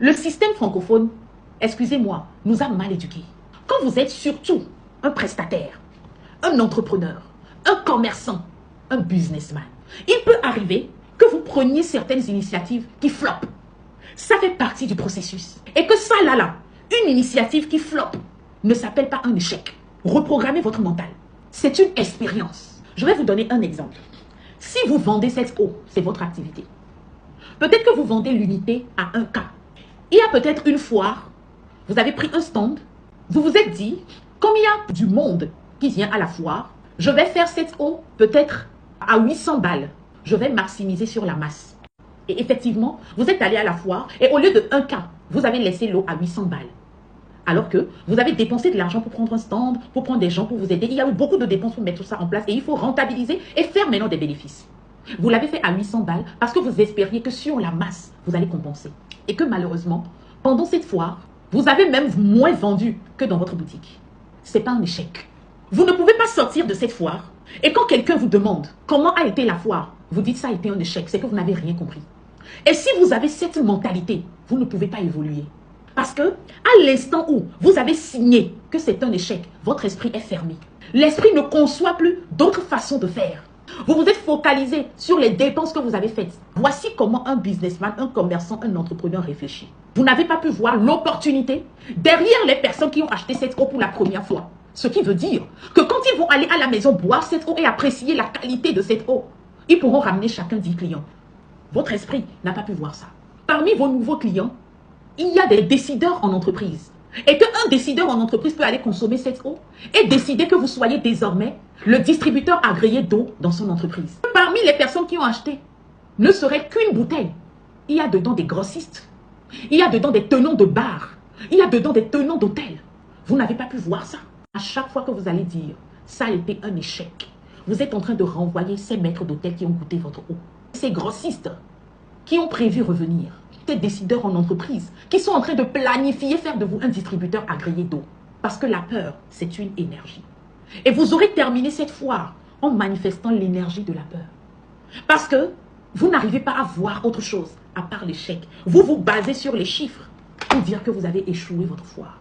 Le système francophone, excusez-moi, nous a mal éduqués. Quand vous êtes surtout un prestataire, un entrepreneur, un commerçant, un businessman, il peut arriver que vous preniez certaines initiatives qui floppent. Ça fait partie du processus. Et que ça, une initiative qui floppe ne s'appelle pas un échec. Reprogrammez votre mental. C'est une expérience. Je vais vous donner un exemple. Si vous vendez cette eau, c'est votre activité. Peut-être que vous vendez l'unité à 1K. Il y a peut-être une foire, vous avez pris un stand, vous vous êtes dit, comme il y a du monde qui vient à la foire, je vais faire cette eau peut-être à 800 balles. Je vais maximiser sur la masse. Et effectivement, vous êtes allé à la foire et au lieu de 1K, vous avez laissé l'eau à 800 balles. Alors que vous avez dépensé de l'argent pour prendre un stand, pour prendre des gens pour vous aider. Il y a eu beaucoup de dépenses pour mettre tout ça en place et il faut rentabiliser et faire maintenant des bénéfices. Vous l'avez fait à 800 balles parce que vous espériez que sur la masse, vous allez compenser. Et que malheureusement, pendant cette foire, vous avez même moins vendu que dans votre boutique. Ce n'est pas un échec. Vous ne pouvez pas sortir de cette foire. Et quand quelqu'un vous demande comment a été la foire, vous dites ça a été un échec, c'est que vous n'avez rien compris. Et si vous avez cette mentalité, vous ne pouvez pas évoluer. Parce que à l'instant où vous avez signé que c'est un échec, votre esprit est fermé. L'esprit ne conçoit plus d'autres façons de faire. Vous vous êtes focalisé sur les dépenses que vous avez faites. Voici comment un businessman, un commerçant, un entrepreneur réfléchit. Vous n'avez pas pu voir l'opportunité derrière les personnes qui ont acheté cette eau pour la première fois. Ce qui veut dire que quand ils vont aller à la maison boire cette eau et apprécier la qualité de cette eau, ils pourront ramener chacun 10 clients. Votre esprit n'a pas pu voir ça. Parmi vos nouveaux clients, il y a des décideurs en entreprise. Et qu'un décideur en entreprise peut aller consommer cette eau et décider que vous soyez désormais le distributeur agréé d'eau dans son entreprise. Parmi les personnes qui ont acheté, ne serait qu'une bouteille. Il y a dedans des grossistes. Il y a dedans des tenants de bars. Il y a dedans des tenants d'hôtels. Vous n'avez pas pu voir ça. À chaque fois que vous allez dire, ça a été un échec, vous êtes en train de renvoyer ces maîtres d'hôtel qui ont goûté votre eau. Ces grossistes qui ont prévu revenir. Des décideurs en entreprise qui sont en train de planifier faire de vous un distributeur agréé d'eau. Parce que la peur, c'est une énergie. Et vous aurez terminé cette foire en manifestant l'énergie de la peur. Parce que vous n'arrivez pas à voir autre chose à part l'échec. Vous vous basez sur les chiffres pour dire que vous avez échoué votre foire.